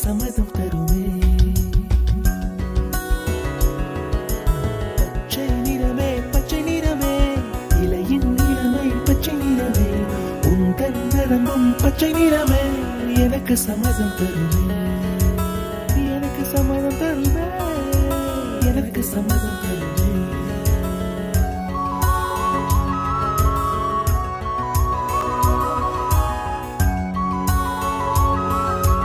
சம்மதம் தருமே. பச்சை நிறமே பச்சை நிறமே, இலையின் நிறமை பச்சை நிறமே, உந்தன் நிறமும் பச்சை நிறமே, எனக்கு சம்மதம் தருமே, எனக்கு சம்மதம் தருமே, எனக்கு சம்மதம் தருமே.